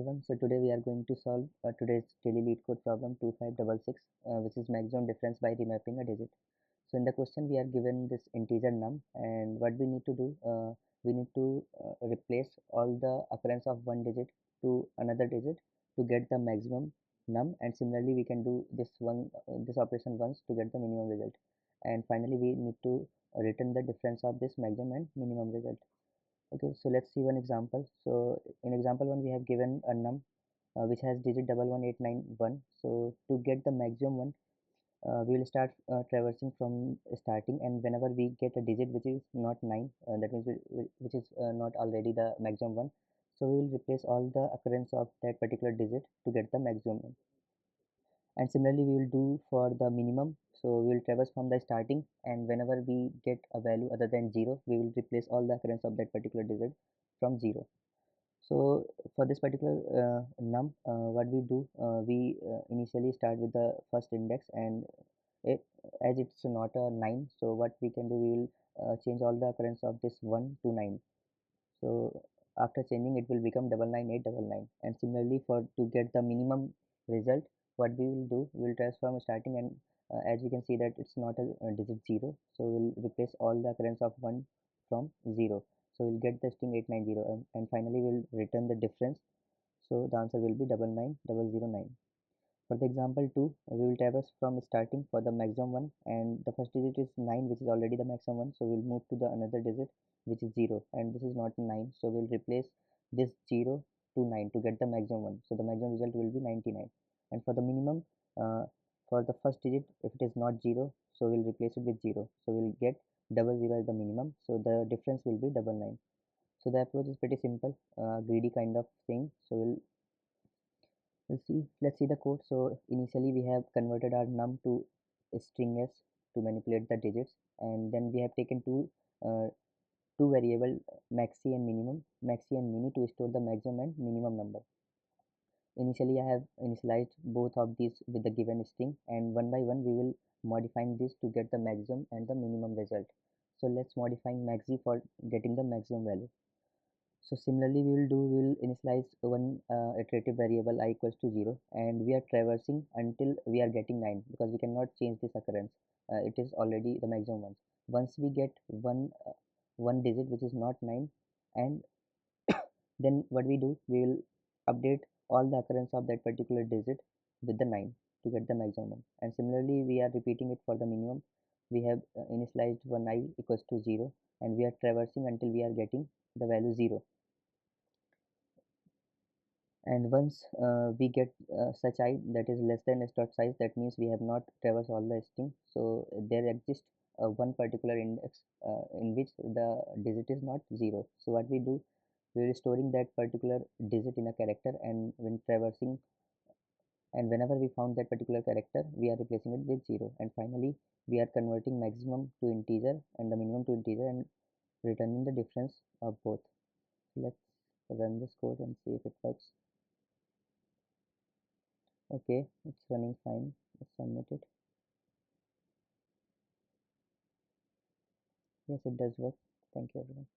everyone. So today we are going to solve today's daily lead code problem 2566, which is maximum difference by remapping a digit. So in the question we are given this integer num, and what we need to do, we need to replace all the occurrence of one digit to another digit to get the maximum num, and similarly we can do this operation once to get the minimum result, and finally we need to return the difference of this maximum and minimum result. Okay, so let's see one example. So in example one we have given a num which has digit 11891. So to get the maximum one, we will start traversing from starting, and whenever we get a digit which is not 9, that means which is not already the maximum one, so we will replace all the occurrence of that particular digit to get the maximum one. And similarly we will do for the minimum. So we will traverse from the starting, and whenever we get a value other than 0, we will replace all the occurrence of that particular digit from 0. So for this particular num, what we do, we initially start with the first index, and it, as it's not a 9, so what we can do, we will change all the occurrence of this 1 to 9. So after changing, it will become 99899. And similarly, for to get the minimum result, what we will do, we will transform starting, and as you can see that it's not a digit 0, so we'll replace all the occurrence of 1 from 0. So we'll get the string 890, and finally we'll return the difference. So the answer will be 99009. For the example 2, we will traverse from starting for the maximum one, and the first digit is 9, which is already the maximum one, so we'll move to the another digit which is 0, and this is not 9, so we'll replace this 0 to 9 to get the maximum one. So the maximum result will be 99. And for the minimum, uh, for the first digit, if it is not 0, so we'll replace it with 0, so we'll get 00 as the minimum, so the difference will be 99. So the approach is pretty simple, greedy kind of thing. So let's see the code. So initially we have converted our num to string s to manipulate the digits, and then we have taken uh, two variable, maxi and mini, to store the maximum and minimum number. Initially I have initialized both of these with the given string, and one by one we will modifying this to get the maximum and the minimum result. So let's modify maxi for getting the maximum value. So similarly we will initialize one iterative variable I equals to 0, and we are traversing until we are getting 9, because we cannot change this occurrence. It is already the maximum one. Once we get one digit which is not 9, and then what we do, we will update all the occurrence of that particular digit with the 9 to get the maximum one. And similarly we are repeating it for the minimum. We have initialized one I equals to 0, and we are traversing until we are getting the value 0. And once we get such I that is less than s dot size, that means we have not traversed all the string, so there exists one particular index in which the digit is not 0. So what we do, we are storing that particular digit in a character, and when traversing, and whenever we found that particular character, we are replacing it with 0. And finally we are converting maximum to integer and the minimum to integer, and returning the difference of both. Let's run this code and see if it works. Okay, it's running fine. Let's submit it. Yes, it does work. Thank you, everyone.